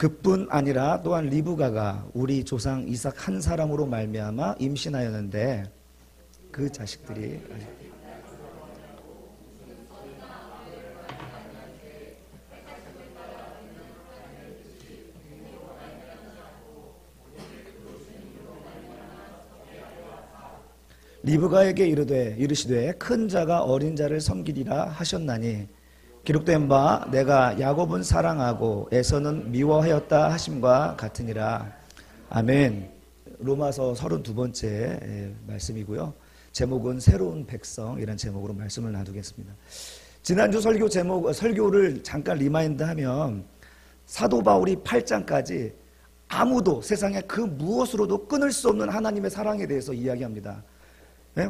그뿐 아니라 또한 리브가가 우리 조상 이삭 한 사람으로 말미암아 임신하였는데 그 자식들이 리브가에게 이르시되 큰 자가 어린 자를 섬기리라 하셨나니 기록된 바 내가 야곱은 사랑하고 에서는 미워하였다 하심과 같으니라. 아멘. 로마서 32번째 말씀이고요. 제목은 새로운 백성이라는 제목으로 말씀을 나누겠습니다. 지난주 설교를 잠깐 리마인드하면 사도 바울이 8장까지 아무도 세상에 그 무엇으로도 끊을 수 없는 하나님의 사랑에 대해서 이야기합니다.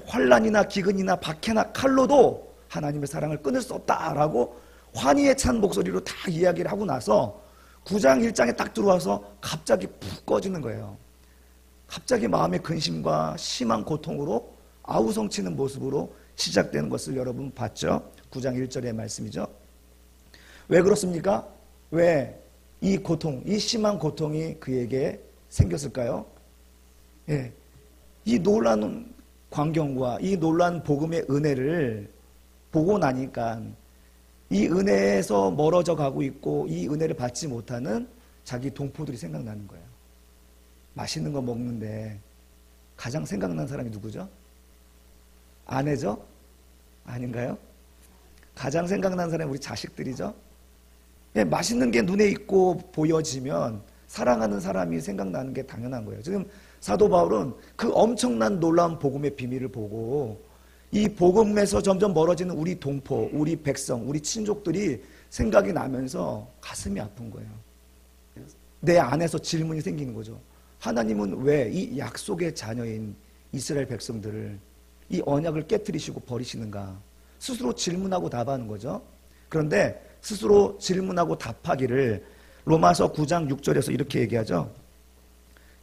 환난이나 기근이나 박해나 칼로도 하나님의 사랑을 끊을 수 없다라고 환희에 찬 목소리로 다 이야기를 하고 나서 9장 1장에 딱 들어와서 갑자기 푹 꺼지는 거예요. 갑자기 마음의 근심과 심한 고통으로 아우성치는 모습으로 시작되는 것을 여러분 봤죠? 9장 1절의 말씀이죠. 왜 그렇습니까? 왜 이 고통, 이 심한 고통이 그에게 생겼을까요? 이 놀라운 광경과 이 놀라운 복음의 은혜를 보고 나니까 이 은혜에서 멀어져 가고 있고 이 은혜를 받지 못하는 자기 동포들이 생각나는 거예요. 맛있는 거 먹는데 가장 생각나는 사람이 누구죠? 아내죠? 아닌가요? 가장 생각나는 사람이 우리 자식들이죠? 맛있는 게 눈에 있고 보여지면 사랑하는 사람이 생각나는 게 당연한 거예요. 지금 사도 바울은 그 엄청난 놀라운 복음의 비밀을 보고 이 복음에서 점점 멀어지는 우리 동포, 우리 백성, 우리 친족들이 생각이 나면서 가슴이 아픈 거예요. 내 안에서 질문이 생기는 거죠. 하나님은 왜 이 약속의 자녀인 이스라엘 백성들을 이 언약을 깨트리시고 버리시는가? 스스로 질문하고 답하는 거죠. 그런데 스스로 질문하고 답하기를 로마서 9장 6절에서 이렇게 얘기하죠.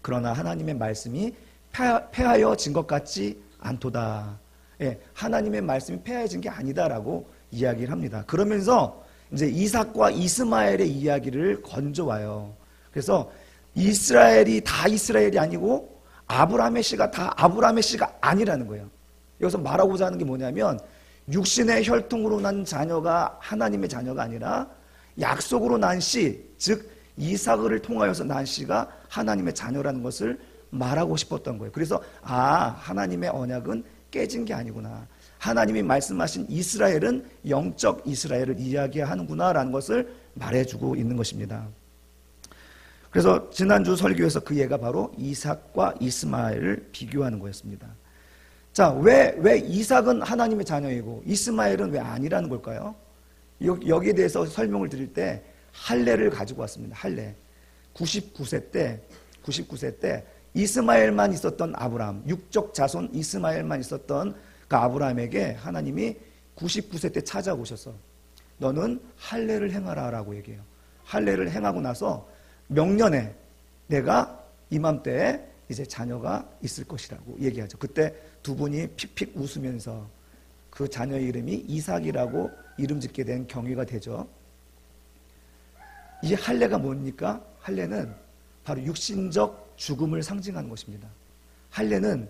그러나 하나님의 말씀이 폐하여진 것 같지 않도다. 하나님의 말씀이 폐하여진 게 아니다라고 이야기를 합니다. 그러면서 이제 이삭과 이스마엘의 이야기를 건져와요. 그래서 이스라엘이 다 이스라엘이 아니고 아브라함의 씨가 다 아브라함의 씨가 아니라는 거예요. 여기서 말하고자 하는 게 뭐냐면 육신의 혈통으로 난 자녀가 하나님의 자녀가 아니라 약속으로 난 씨, 즉 이삭을 통하여서 난 씨가 하나님의 자녀라는 것을 말하고 싶었던 거예요. 그래서 하나님의 언약은 깨진 게 아니구나. 하나님이 말씀하신 이스라엘은 영적 이스라엘을 이야기하는구나라는 것을 말해주고 있는 것입니다. 그래서 지난주 설교에서 그 예가 바로 이삭과 이스마엘을 비교하는 거였습니다. 자, 왜 이삭은 하나님의 자녀이고 이스마엘은 왜 아니라는 걸까요? 여기에 대해서 설명을 드릴 때 할례를 가지고 왔습니다. 할례. 99세 때 이스마엘만 있었던 아브라함, 육적 자손 이스마엘만 있었던 그 아브라함에게 하나님이 99세 때 찾아오셔서 너는 할례를 행하라 라고 얘기해요. 할례를 행하고 나서 명년에 내가 이맘때에 이제 자녀가 있을 것이라고 얘기하죠. 그때 두 분이 픽픽 웃으면서 그 자녀의 이름이 이삭이라고 이름 짓게 된 경위가 되죠. 이 할례가 뭡니까? 할례는 바로 육신적 죽음을 상징하는 것입니다. 할례는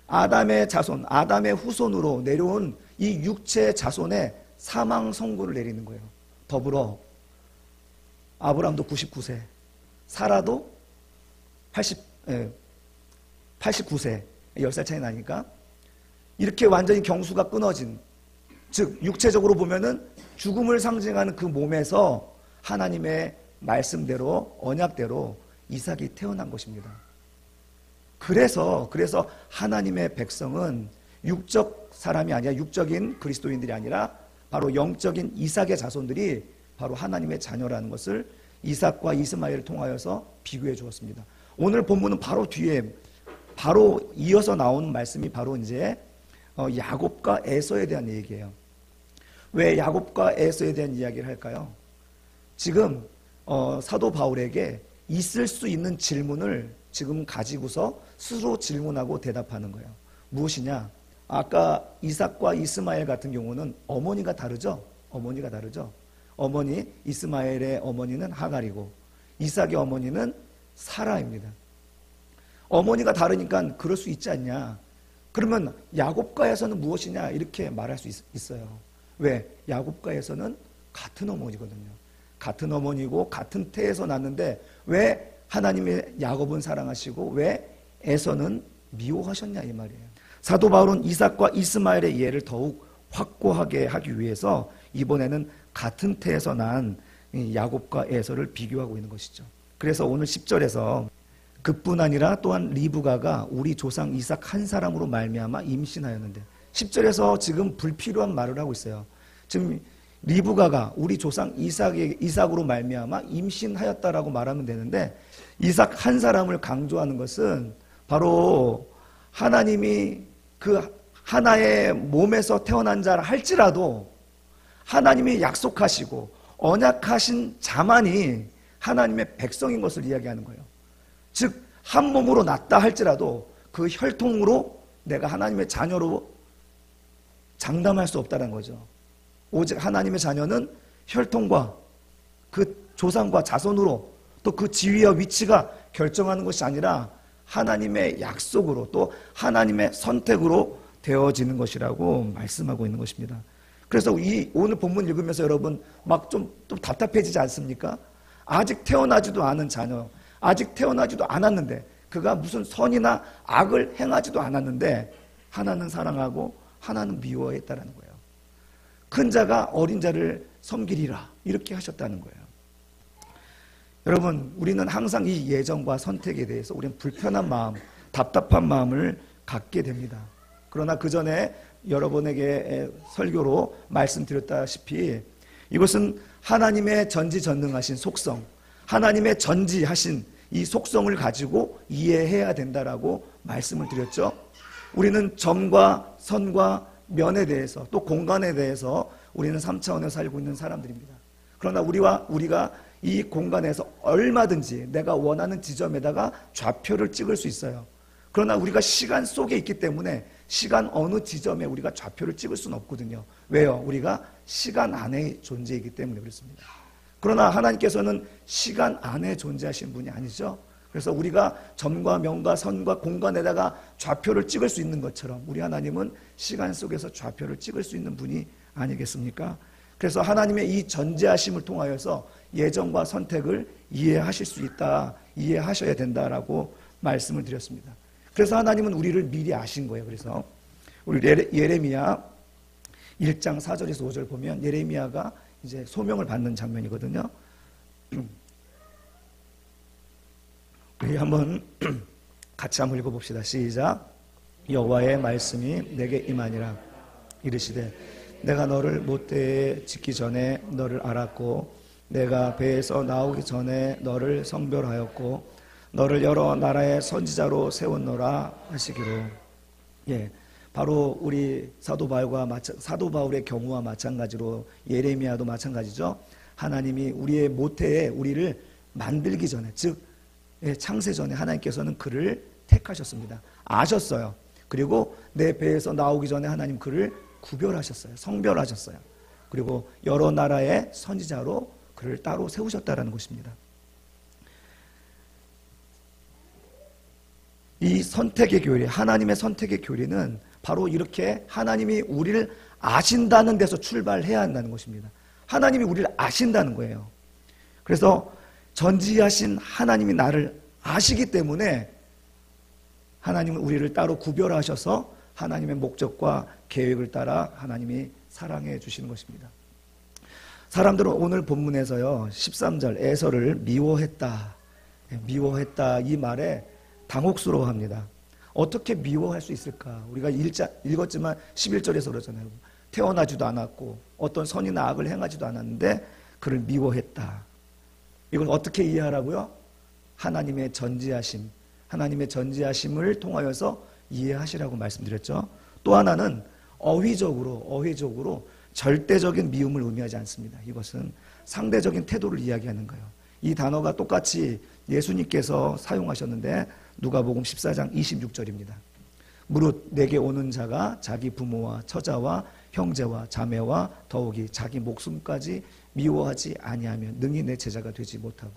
아담의 자손, 아담의 후손으로 내려온 이 육체 자손의 사망 선고를 내리는 거예요. 더불어 아브라함도 99세, 사라도 89세, 10살 차이 나니까 이렇게 완전히 경수가 끊어진, 즉 육체적으로 보면은 죽음을 상징하는 그 몸에서 하나님의 말씀대로 언약대로 이삭이 태어난 것입니다. 그래서 하나님의 백성은 육적 사람이 아니라 육적인 그리스도인들이 아니라 바로 영적인 이삭의 자손들이 바로 하나님의 자녀라는 것을 이삭과 이스마엘을 통하여서 비교해 주었습니다. 오늘 본문은 바로 뒤에 바로 이어서 나온 말씀이 바로 이제 야곱과 에서에 대한 얘기예요. 왜 야곱과 에서에 대한 이야기를 할까요? 지금 사도 바울에게 있을 수 있는 질문을 지금 가지고서 스스로 질문하고 대답하는 거예요. 무엇이냐? 아까 이삭과 이스마엘 같은 경우는 어머니가 다르죠? 어머니 이스마엘의 어머니는 하갈이고 이삭의 어머니는 사라입니다. 어머니가 다르니까 그럴 수 있지 않냐. 그러면 야곱과에서는 무엇이냐 이렇게 말할 수 있어요. 왜? 야곱과에서는 같은 어머니거든요. 같은 어머니고 같은 태에서 났는데 왜 하나님의 야곱은 사랑하시고 왜 에서는 미워하셨냐 이 말이에요. 사도 바울은 이삭과 이스마엘의 예를 더욱 확고하게 하기 위해서 이번에는 같은 태에서 난 야곱과 에서를 비교하고 있는 것이죠. 그래서 오늘 10절에서 그뿐 아니라 또한 리브가가 우리 조상 이삭 한 사람으로 말미암아 임신하였는데 10절에서 지금 불필요한 말을 하고 있어요. 지금 리브가가 우리 조상 이삭으로 말미암아 임신하였다라고 말하면 되는데 이삭 한 사람을 강조하는 것은 바로 하나님이 그 하나의 몸에서 태어난 자라 할지라도 하나님이 약속하시고 언약하신 자만이 하나님의 백성인 것을 이야기하는 거예요. 즉 한 몸으로 났다 할지라도 그 혈통으로 내가 하나님의 자녀로 장담할 수 없다는 거죠. 오직 하나님의 자녀는 혈통과 그 조상과 자손으로 또 그 지위와 위치가 결정하는 것이 아니라 하나님의 약속으로 또 하나님의 선택으로 되어지는 것이라고 말씀하고 있는 것입니다. 그래서 오늘 본문 읽으면서 여러분 막 좀 답답해지지 않습니까? 아직 태어나지도 않은 자녀, 아직 태어나지도 않았는데 그가 무슨 선이나 악을 행하지도 않았는데 하나는 사랑하고 하나는 미워했다는 거예요. 큰 자가 어린 자를 섬기리라 이렇게 하셨다는 거예요. 여러분 우리는 항상 이 예정과 선택에 대해서 우리는 불편한 마음, 답답한 마음을 갖게 됩니다. 그러나 그 전에 여러분에게 설교로 말씀드렸다시피 이것은 하나님의 전지전능하신 속성, 하나님의 전지하신 이 속성을 가지고 이해해야 된다라고 말씀을 드렸죠. 우리는 점과 선과 면에 대해서 또 공간에 대해서 우리는 3차원에서 살고 있는 사람들입니다. 그러나 우리가 이 공간에서 얼마든지 내가 원하는 지점에다가 좌표를 찍을 수 있어요. 그러나 우리가 시간 속에 있기 때문에 시간 어느 지점에 우리가 좌표를 찍을 수는 없거든요. 왜요? 우리가 시간 안에 존재이기 때문에 그렇습니다. 그러나 하나님께서는 시간 안에 존재하신 분이 아니죠. 그래서 우리가 점과 면과 선과 공간에다가 좌표를 찍을 수 있는 것처럼 우리 하나님은 시간 속에서 좌표를 찍을 수 있는 분이 아니겠습니까? 그래서 하나님의 이 전제하심을 통하여서 예정과 선택을 이해하실 수 있다, 이해하셔야 된다라고 말씀을 드렸습니다. 그래서 하나님은 우리를 미리 아신 거예요. 그래서 우리 예레미야 1장 4절에서 5절 보면 예레미야가 이제 소명을 받는 장면이거든요. 우리 한번 같이 한번 읽어봅시다. 시작. 여호와의 말씀이 내게 임하니라. 이르시되 내가 너를 모태에 짓기 전에 너를 알았고 내가 배에서 나오기 전에 너를 성별하였고 너를 여러 나라의 선지자로 세웠노라 하시기로. 예, 바로 우리 사도 바울의 경우와 마찬가지로 예레미야도 마찬가지죠. 하나님이 우리의 모태에 우리를 만들기 전에, 즉 창세 전에 하나님께서는 그를 택하셨습니다. 아셨어요. 그리고 내 배에서 나오기 전에 하나님 그를 구별하셨어요. 성별하셨어요. 그리고 여러 나라의 선지자로 그를 따로 세우셨다라는 것입니다. 이 선택의 교리, 하나님의 선택의 교리는 바로 이렇게 하나님이 우리를 아신다는 데서 출발해야 한다는 것입니다. 하나님이 우리를 아신다는 거예요. 그래서 전지하신 하나님이 나를 아시기 때문에 하나님은 우리를 따로 구별하셔서 하나님의 목적과 계획을 따라 하나님이 사랑해 주시는 것입니다. 사람들은 오늘 본문에서요 13절 에서를 미워했다 이 말에 당혹스러워합니다. 어떻게 미워할 수 있을까? 우리가 읽었지만 11절에서 그러잖아요. 태어나지도 않았고 어떤 선이나 악을 행하지도 않았는데 그를 미워했다. 이걸 어떻게 이해하라고요? 하나님의 전지하심, 하나님의 전지하심을 통하여서 이해하시라고 말씀드렸죠. 또 하나는 어휘적으로 절대적인 미움을 의미하지 않습니다. 이것은 상대적인 태도를 이야기하는 거예요. 이 단어가 똑같이 예수님께서 사용하셨는데 누가복음 14장 26절입니다. 무릇 내게 오는 자가 자기 부모와 처자와 형제와 자매와 더욱이 자기 목숨까지 미워하지 아니하면 능히 내 제자가 되지 못하고.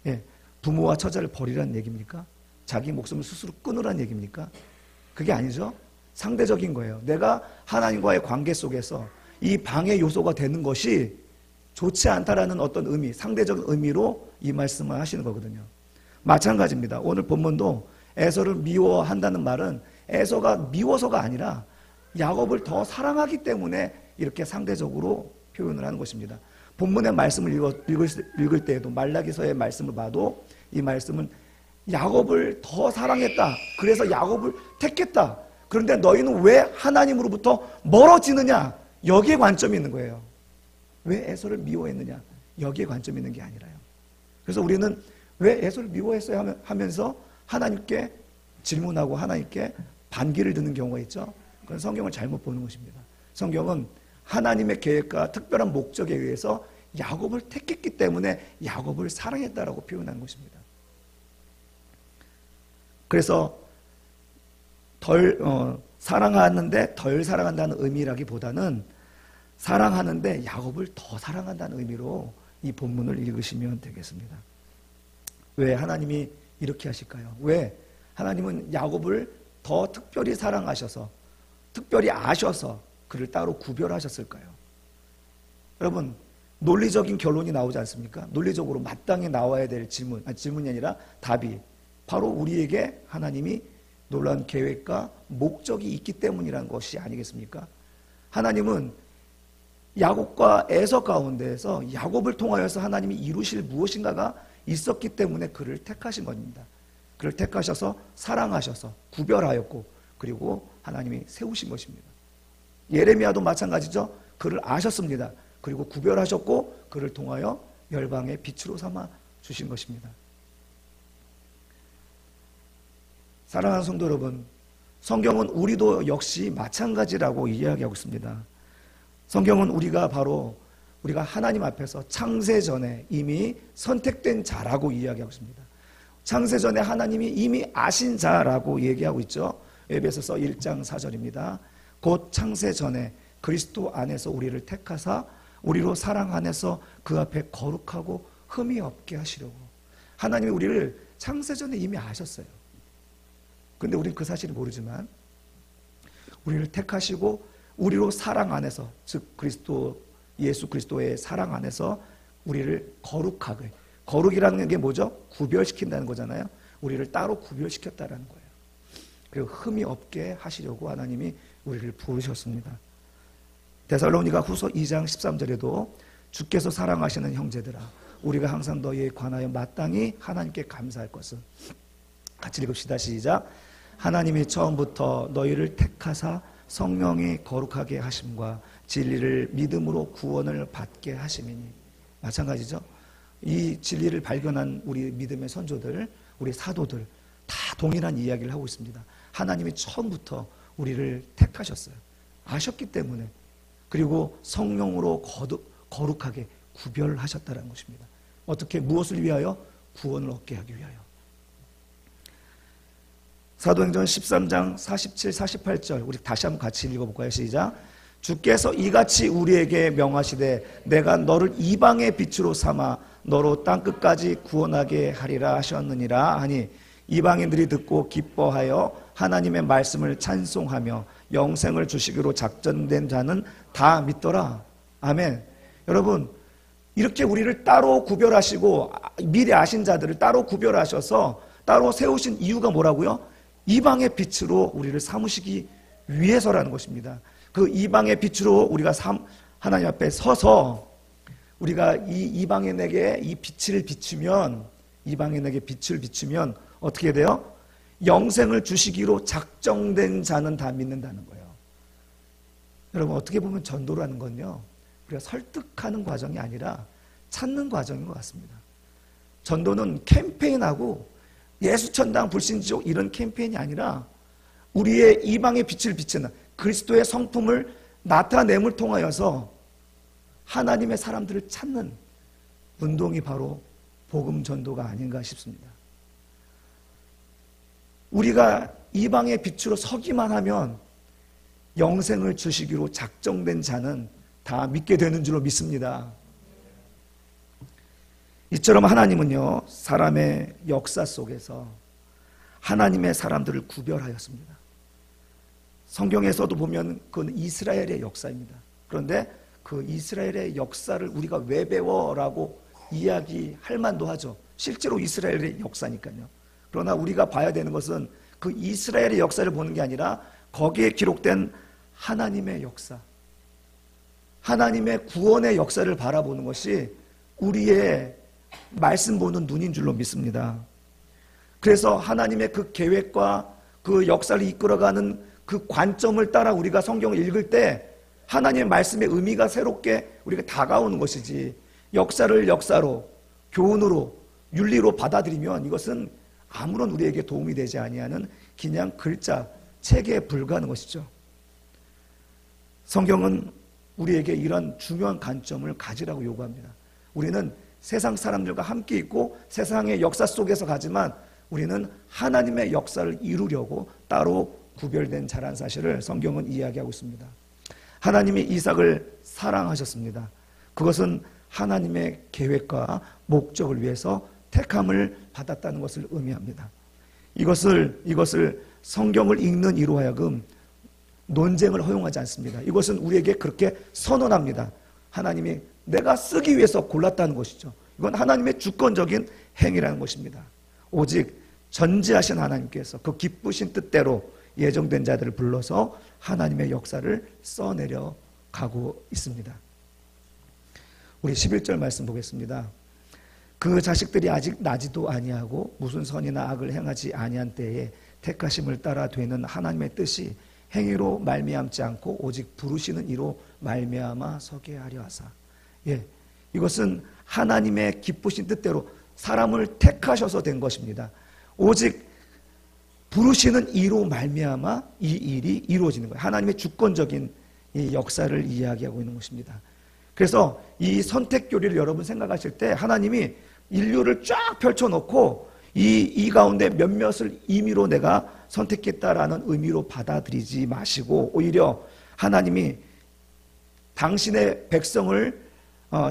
예, 부모와 처자를 버리라는 얘기입니까? 자기 목숨을 스스로 끊으라는 얘기입니까? 그게 아니죠. 상대적인 거예요. 내가 하나님과의 관계 속에서 이 방해 요소가 되는 것이 좋지 않다라는 어떤 의미, 상대적인 의미로 이 말씀을 하시는 거거든요. 마찬가지입니다. 오늘 본문도 에서를 미워한다는 말은 에서가 미워서가 아니라 야곱을 더 사랑하기 때문에 이렇게 상대적으로 표현을 하는 것입니다. 본문의 말씀을 읽을 때에도 말라기서의 말씀을 봐도 이 말씀은 야곱을 더 사랑했다. 그래서 야곱을 택했다. 그런데 너희는 왜 하나님으로부터 멀어지느냐? 여기에 관점이 있는 거예요. 왜 에서를 미워했느냐? 여기에 관점이 있는 게 아니라요. 그래서 우리는 왜 에서를 미워했어요? 하면서 하나님께 질문하고 하나님께 반기를 드는 경우가 있죠. 그건 성경을 잘못 보는 것입니다. 성경은 하나님의 계획과 특별한 목적에 의해서 야곱을 택했기 때문에 야곱을 사랑했다라고 표현한 것입니다. 그래서 사랑하는데 덜 사랑한다는 의미라기보다는 사랑하는데 야곱을 더 사랑한다는 의미로 이 본문을 읽으시면 되겠습니다. 왜 하나님이 이렇게 하실까요? 왜 하나님은 야곱을 더 특별히 사랑하셔서 특별히 아셔서 그를 따로 구별하셨을까요? 여러분, 논리적인 결론이 나오지 않습니까? 논리적으로 마땅히 나와야 될 질문이 아니라 답이 바로 우리에게 하나님이 놀라운 계획과 목적이 있기 때문이라는 것이 아니겠습니까? 하나님은 야곱과 에서 가운데에서 야곱을 통하여서 하나님이 이루실 무엇인가가 있었기 때문에 그를 택하신 겁니다. 그를 택하셔서 사랑하셔서 구별하였고 그리고 하나님이 세우신 것입니다. 예레미야도 마찬가지죠. 그를 아셨습니다. 그리고 구별하셨고 그를 통하여 열방의 빛으로 삼아 주신 것입니다. 사랑하는 성도 여러분, 성경은 우리도 역시 마찬가지라고 이야기하고 있습니다. 성경은 우리가 하나님 앞에서 창세 전에 이미 선택된 자라고 이야기하고 있습니다. 창세 전에 하나님이 이미 아신 자라고 얘기하고 있죠. 에베소서 1장 4절입니다. 곧 창세 전에 그리스도 안에서 우리를 택하사 우리로 사랑 안에서 그 앞에 거룩하고 흠이 없게 하시려고. 하나님이 우리를 창세 전에 이미 아셨어요. 그런데 우리는 그 사실을 모르지만 우리를 택하시고 우리로 사랑 안에서, 즉 예수 그리스도의 사랑 안에서 우리를 거룩하게, 거룩이라는 게 뭐죠? 구별시킨다는 거잖아요. 우리를 따로 구별시켰다라는 거예요. 그리고 흠이 없게 하시려고 하나님이 우리를 부르셨습니다. 데살로니가 후서 2장 13절에도 주께서 사랑하시는 형제들아 우리가 항상 너희에 관하여 마땅히 하나님께 감사할 것은, 같이 읽읍시다. 시작. 하나님이 처음부터 너희를 택하사 성령이 거룩하게 하심과 진리를 믿음으로 구원을 받게 하심이니. 마찬가지죠. 이 진리를 발견한 우리 믿음의 선조들, 우리 사도들 다 동일한 이야기를 하고 있습니다. 하나님이 처음부터 우리를 택하셨어요. 아셨기 때문에. 그리고 성령으로 거룩하게 구별하셨다는 것입니다. 어떻게, 무엇을 위하여? 구원을 얻게 하기 위하여. 사도행전 13장 47, 48절 우리 다시 한번 같이 읽어볼까요? 시작. 주께서 이같이 우리에게 명하시되 내가 너를 이방의 빛으로 삼아 너로 땅끝까지 구원하게 하리라 하셨느니라 하니 이방인들이 듣고 기뻐하여 하나님의 말씀을 찬송하며 영생을 주시기로 작정된 자는 다 믿더라. 아멘. 여러분, 이렇게 우리를 따로 구별하시고 미리 아신 자들을 따로 구별하셔서 따로 세우신 이유가 뭐라고요? 이방의 빛으로 우리를 삼으시기 위해서라는 것입니다. 그 이방의 빛으로 우리가 하나님 앞에 서서 우리가 이 이방인에게 이 빛을 비추면, 이방인에게 빛을 비추면 어떻게 돼요? 영생을 주시기로 작정된 자는 다 믿는다는 거예요. 여러분, 어떻게 보면 전도라는 건요, 우리가 설득하는 과정이 아니라 찾는 과정인 것 같습니다. 전도는 캠페인하고 예수천당 불신지옥 이런 캠페인이 아니라 우리의 이방의 빛을 비치는 그리스도의 성품을 나타냄을 통하여서 하나님의 사람들을 찾는 운동이 바로 복음 전도가 아닌가 싶습니다. 우리가 이방의 빛으로 서기만 하면 영생을 주시기로 작정된 자는 다 믿게 되는 줄로 믿습니다. 이처럼 하나님은요, 사람의 역사 속에서 하나님의 사람들을 구별하였습니다. 성경에서도 보면 그건 이스라엘의 역사입니다. 그런데 그 이스라엘의 역사를 우리가 왜 배워라고 이야기할 만도 하죠. 실제로 이스라엘의 역사니까요. 그러나 우리가 봐야 되는 것은 그 이스라엘의 역사를 보는 게 아니라 거기에 기록된 하나님의 역사, 하나님의 구원의 역사를 바라보는 것이 우리의 말씀 보는 눈인 줄로 믿습니다. 그래서 하나님의 그 계획과 그 역사를 이끌어가는 그 관점을 따라 우리가 성경을 읽을 때 하나님의 말씀의 의미가 새롭게 우리가 다가오는 것이지, 역사를 역사로, 교훈으로, 윤리로 받아들이면 이것은 아무런 우리에게 도움이 되지 아니하는 그냥 글자, 책에 불과한 것이죠. 성경은 우리에게 이런 중요한 관점을 가지라고 요구합니다. 우리는 세상 사람들과 함께 있고 세상의 역사 속에서 가지만 우리는 하나님의 역사를 이루려고 따로 구별된 자라는 사실을 성경은 이야기하고 있습니다. 하나님이 이삭을 사랑하셨습니다. 그것은 하나님의 계획과 목적을 위해서 택함을 받았다는 것을 의미합니다. 이것을 성경을 읽는 이로 하여금 논쟁을 허용하지 않습니다. 이것은 우리에게 그렇게 선언합니다. 하나님이 내가 쓰기 위해서 골랐다는 것이죠. 이건 하나님의 주권적인 행위라는 것입니다. 오직 전지하신 하나님께서 그 기쁘신 뜻대로 예정된 자들을 불러서 하나님의 역사를 써내려 가고 있습니다. 우리 11절 말씀 보겠습니다. 그 자식들이 아직 나지도 아니하고 무슨 선이나 악을 행하지 아니한 때에 택하심을 따라 되는 하나님의 뜻이 행위로 말미암지 않고 오직 부르시는 이로 말미암아 서게 하려 하사. 이것은 하나님의 기쁘신 뜻대로 사람을 택하셔서 된 것입니다. 오직 부르시는 이로 말미암아 이 일이 이루어지는 거예요. 하나님의 주권적인 이 역사를 이야기하고 있는 것입니다. 그래서 이 선택 교리를 여러분 생각하실 때 하나님이 인류를 쫙 펼쳐놓고 이 가운데 몇몇을 임의로 내가 선택했다라는 의미로 받아들이지 마시고 오히려 하나님이 당신의 백성을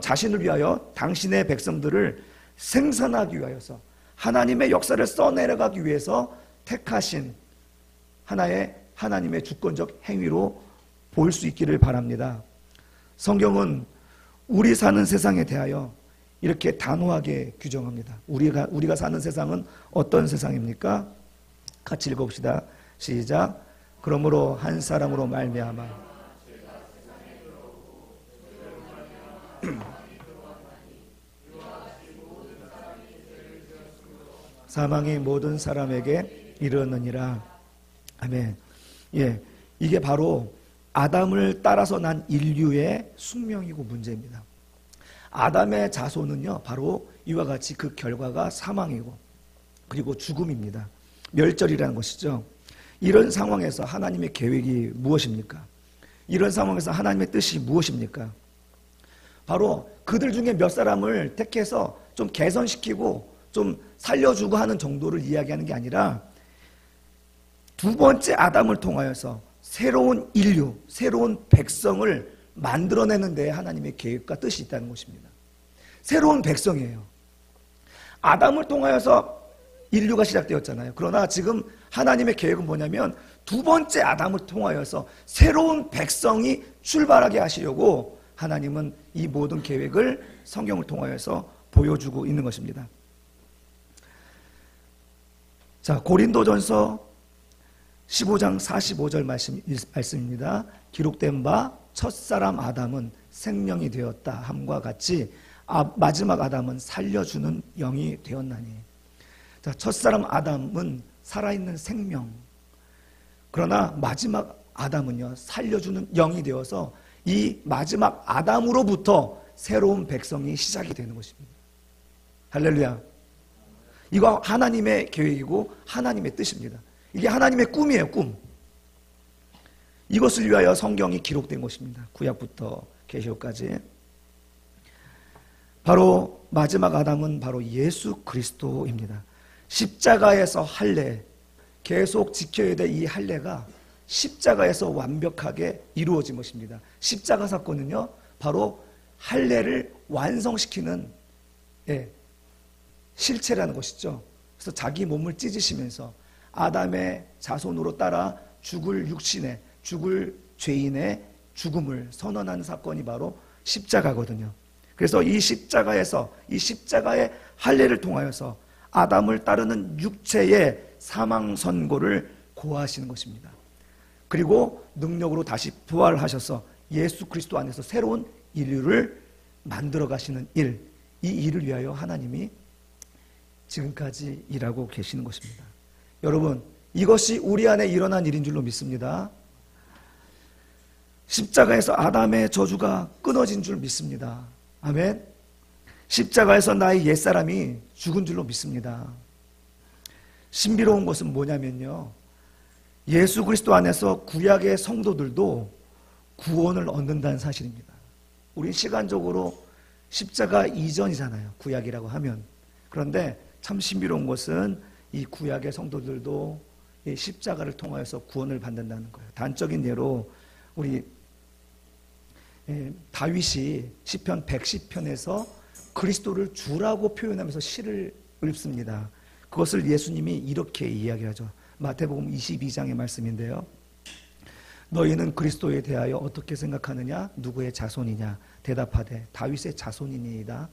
자신을 위하여 당신의 백성들을 생산하기 위하여서 하나님의 역사를 써내려가기 위해서 택하신 하나의 하나님의 주권적 행위로 볼 수 있기를 바랍니다. 성경은 우리 사는 세상에 대하여 이렇게 단호하게 규정합니다. 우리가 사는 세상은 어떤 세상입니까? 같이 읽어봅시다. 시작. 그러므로 한 사람으로 말미암아 사망이 모든 사람에게 이르느니라. 아멘. 이게 바로 아담을 따라서 난 인류의 숙명이고 문제입니다. 아담의 자손은요, 바로 이와 같이 그 결과가 사망이고 그리고 죽음입니다. 멸절이라는 것이죠. 이런 상황에서 하나님의 계획이 무엇입니까? 이런 상황에서 하나님의 뜻이 무엇입니까? 바로 그들 중에 몇 사람을 택해서 좀 개선시키고 좀 살려주고 하는 정도를 이야기하는 게 아니라 두 번째 아담을 통하여서 새로운 인류, 새로운 백성을 만들어내는 데 하나님의 계획과 뜻이 있다는 것입니다. 새로운 백성이에요. 아담을 통하여서 인류가 시작되었잖아요. 그러나 지금 하나님의 계획은 뭐냐면 두 번째 아담을 통하여서 새로운 백성이 출발하게 하시려고 하나님은 이 모든 계획을 성경을 통하여서 보여주고 있는 것입니다. 자, 고린도전서 15장 45절 말씀입니다. 기록된 바 첫사람 아담은 생명이 되었다 함과 같이 마지막 아담은 살려주는 영이 되었나니. 자, 첫사람 아담은 살아있는 생명, 그러나 마지막 아담은요 살려주는 영이 되어서 이 마지막 아담으로부터 새로운 백성이 시작이 되는 것입니다. 할렐루야. 이거 하나님의 계획이고 하나님의 뜻입니다. 이게 하나님의 꿈이에요, 꿈. 이것을 위하여 성경이 기록된 것입니다. 구약부터 계시록까지. 바로 마지막 아담은 바로 예수 그리스도입니다. 십자가에서 할례, 계속 지켜야 될 이 할례가 십자가에서 완벽하게 이루어진 것입니다. 십자가 사건은요 바로 할례를 완성시키는 실체라는 것이죠. 그래서 자기 몸을 찢으시면서 아담의 자손으로 따라 죽을 육신의, 죽을 죄인의 죽음을 선언한 사건이 바로 십자가거든요. 그래서 이 십자가에서, 이 십자가의 할례를 통하여서 아담을 따르는 육체의 사망 선고를 고하시는 것입니다. 그리고 능력으로 다시 부활하셔서 예수 그리스도 안에서 새로운 인류를 만들어 가시는 일, 이 일을 위하여 하나님이 지금까지 일하고 계시는 것입니다. 여러분, 이것이 우리 안에 일어난 일인 줄로 믿습니다. 십자가에서 아담의 저주가 끊어진 줄 믿습니다. 아멘. 십자가에서 나의 옛사람이 죽은 줄로 믿습니다. 신비로운 것은 뭐냐면요, 예수 그리스도 안에서 구약의 성도들도 구원을 얻는다는 사실입니다. 우린 시간적으로 십자가 이전이잖아요, 구약이라고 하면. 그런데 참 신비로운 것은 이 구약의 성도들도 이 십자가를 통하여서 구원을 받는다는 거예요. 단적인 예로 우리 다윗이 시편 110편에서 그리스도를 주라고 표현하면서 시를 읊습니다. 그것을 예수님이 이렇게 이야기하죠. 마태복음 22장의 말씀인데요. 너희는 그리스도에 대하여 어떻게 생각하느냐? 누구의 자손이냐? 대답하되 다윗의 자손이니이다.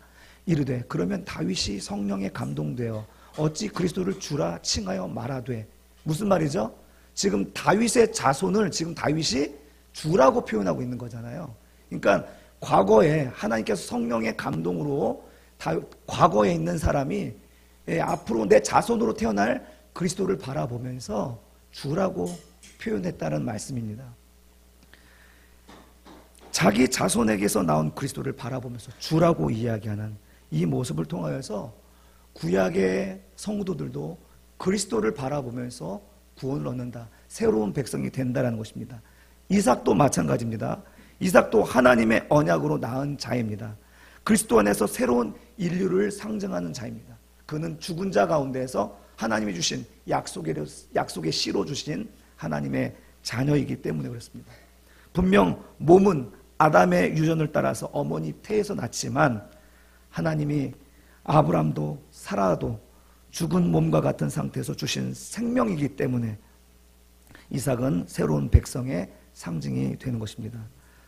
이르되 그러면 다윗이 성령에 감동되어 어찌 그리스도를 주라 칭하여 말하되. 무슨 말이죠? 지금 다윗의 자손을 지금 다윗이 주라고 표현하고 있는 거잖아요. 그러니까 과거에 하나님께서 성령의 감동으로 과거에 있는 사람이 앞으로 내 자손으로 태어날 그리스도를 바라보면서 주라고 표현했다는 말씀입니다. 자기 자손에게서 나온 그리스도를 바라보면서 주라고 이야기하는 이 모습을 통하여서 구약의 성도들도 그리스도를 바라보면서 구원을 얻는다, 새로운 백성이 된다는 것입니다. 이삭도 마찬가지입니다. 이삭도 하나님의 언약으로 낳은 자입니다. 그리스도 안에서 새로운 인류를 상징하는 자입니다. 그는 죽은 자 가운데에서 하나님이 주신 약속의 씨로 주신 하나님의 자녀이기 때문에 그렇습니다. 분명 몸은 아담의 유전을 따라서 어머니 태에서 났지만 하나님이 아브람도 사라도 죽은 몸과 같은 상태에서 주신 생명이기 때문에 이삭은 새로운 백성의 상징이 되는 것입니다.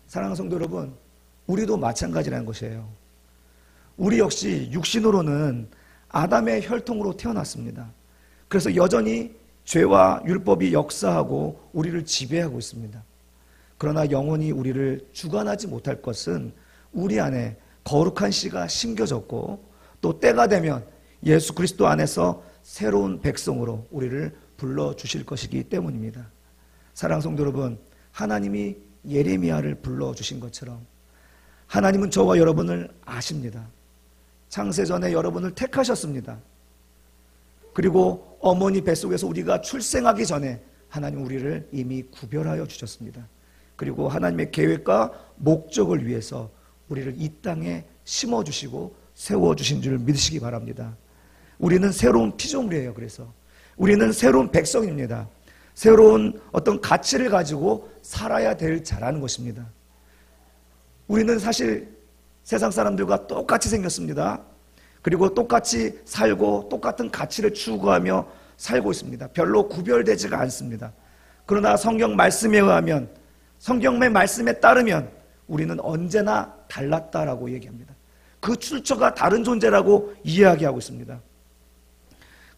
사랑하는 성도 여러분, 우리도 마찬가지라는 것이에요. 우리 역시 육신으로는 아담의 혈통으로 태어났습니다. 그래서 여전히 죄와 율법이 역사하고 우리를 지배하고 있습니다. 그러나 영원히 우리를 주관하지 못할 것은 우리 안에 거룩한 씨가 심겨졌고 또 때가 되면 예수 그리스도 안에서 새로운 백성으로 우리를 불러주실 것이기 때문입니다. 사랑하는 성도 여러분, 하나님이 예레미야를 불러주신 것처럼 하나님은 저와 여러분을 아십니다. 창세전에 여러분을 택하셨습니다. 그리고 어머니 뱃속에서 우리가 출생하기 전에 하나님 우리를 이미 구별하여 주셨습니다. 그리고 하나님의 계획과 목적을 위해서 우리를 이 땅에 심어주시고 세워주신 줄 믿으시기 바랍니다. 우리는 새로운 피조물이에요. 그래서 우리는 새로운 백성입니다. 새로운 어떤 가치를 가지고 살아야 될 자라는 것입니다. 우리는 사실 세상 사람들과 똑같이 생겼습니다. 그리고 똑같이 살고 똑같은 가치를 추구하며 살고 있습니다. 별로 구별되지가 않습니다. 그러나 성경 말씀에 의하면, 성경의 말씀에 따르면 우리는 언제나 달랐다라고 얘기합니다. 그 출처가 다른 존재라고 이야기하고 있습니다.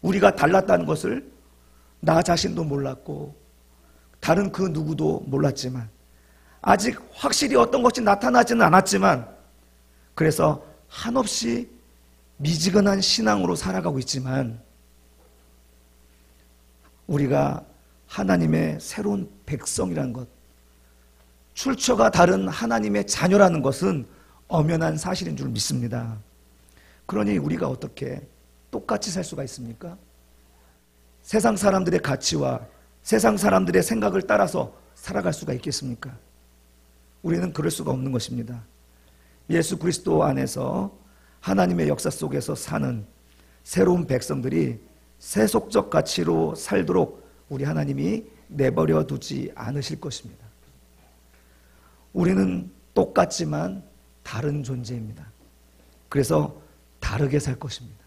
우리가 달랐다는 것을 나 자신도 몰랐고 다른 그 누구도 몰랐지만 아직 확실히 어떤 것이 나타나지는 않았지만 그래서 한없이 미지근한 신앙으로 살아가고 있지만 우리가 하나님의 새로운 백성이라는 것, 출처가 다른 하나님의 자녀라는 것은 엄연한 사실인 줄 믿습니다. 그러니 우리가 어떻게 똑같이 살 수가 있습니까? 세상 사람들의 가치와 세상 사람들의 생각을 따라서 살아갈 수가 있겠습니까? 우리는 그럴 수가 없는 것입니다. 예수 그리스도 안에서 하나님의 역사 속에서 사는 새로운 백성들이 세속적 가치로 살도록 우리 하나님이 내버려 두지 않으실 것입니다. 우리는 똑같지만 다른 존재입니다. 그래서 다르게 살 것입니다.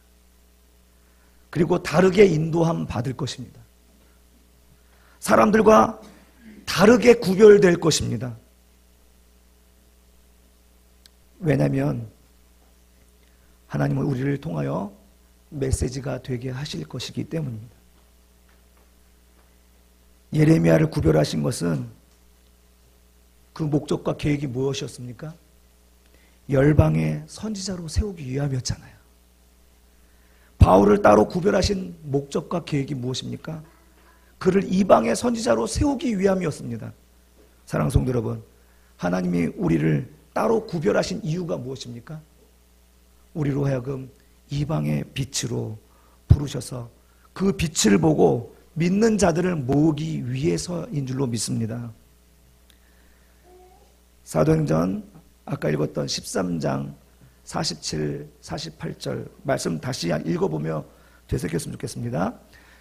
그리고 다르게 인도함 받을 것입니다. 사람들과 다르게 구별될 것입니다. 왜냐하면 하나님은 우리를 통하여 메시지가 되게 하실 것이기 때문입니다. 예레미야를 구별하신 것은 그 목적과 계획이 무엇이었습니까? 열방의 선지자로 세우기 위함이었잖아요. 바울을 따로 구별하신 목적과 계획이 무엇입니까? 그를 이방의 선지자로 세우기 위함이었습니다. 사랑하는 성도 여러분, 하나님이 우리를 따로 구별하신 이유가 무엇입니까? 우리로 하여금 이방의 빛으로 부르셔서 그 빛을 보고 믿는 자들을 모으기 위해서인 줄로 믿습니다. 사도행전 아까 읽었던 13장 47, 48절 말씀 다시 읽어보며 되새겼으면 좋겠습니다.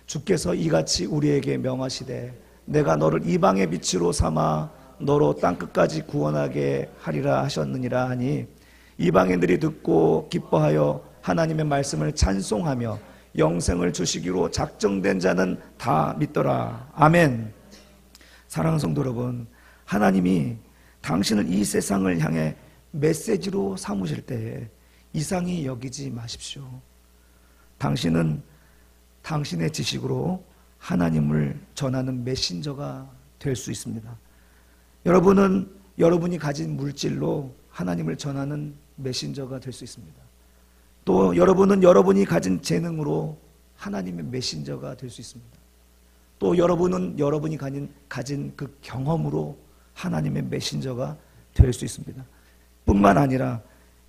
주께서 이같이 우리에게 명하시되 내가 너를 이방의 빛으로 삼아 너로 땅끝까지 구원하게 하리라 하셨느니라 하니 이방인들이 듣고 기뻐하여 하나님의 말씀을 찬송하며 영생을 주시기로 작정된 자는 다 믿더라. 아멘. 사랑하는 성도 여러분, 하나님이 당신을 이 세상을 향해 메시지로 삼으실 때에 이상히 여기지 마십시오. 당신은 당신의 지식으로 하나님을 전하는 메신저가 될 수 있습니다. 여러분은 여러분이 가진 물질로 하나님을 전하는 메신저가 될 수 있습니다. 또 여러분은 여러분이 가진 재능으로 하나님의 메신저가 될 수 있습니다. 또 여러분은 여러분이 가진 그 경험으로 하나님의 메신저가 될 수 있습니다. 뿐만 아니라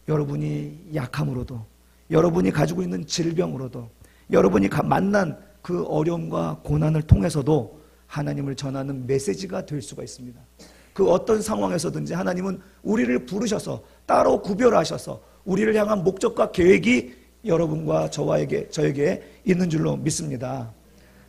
여러분이 약함으로도, 여러분이 가지고 있는 질병으로도, 여러분이 만난 그 어려움과 고난을 통해서도 하나님을 전하는 메시지가 될 수가 있습니다. 그 어떤 상황에서든지 하나님은 우리를 부르셔서 따로 구별하셔서 우리를 향한 목적과 계획이 여러분과 저에게 있는 줄로 믿습니다.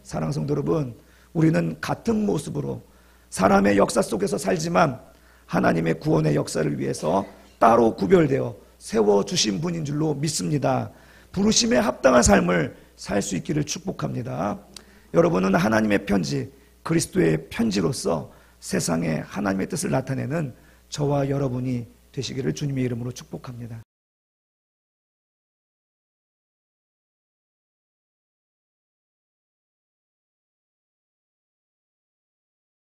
사랑하는 성도 여러분, 우리는 같은 모습으로 사람의 역사 속에서 살지만 하나님의 구원의 역사를 위해서 따로 구별되어 세워주신 분인 줄로 믿습니다. 부르심에 합당한 삶을 살 수 있기를 축복합니다. 여러분은 하나님의 편지, 그리스도의 편지로서 세상에 하나님의 뜻을 나타내는 저와 여러분이 되시기를 주님의 이름으로 축복합니다.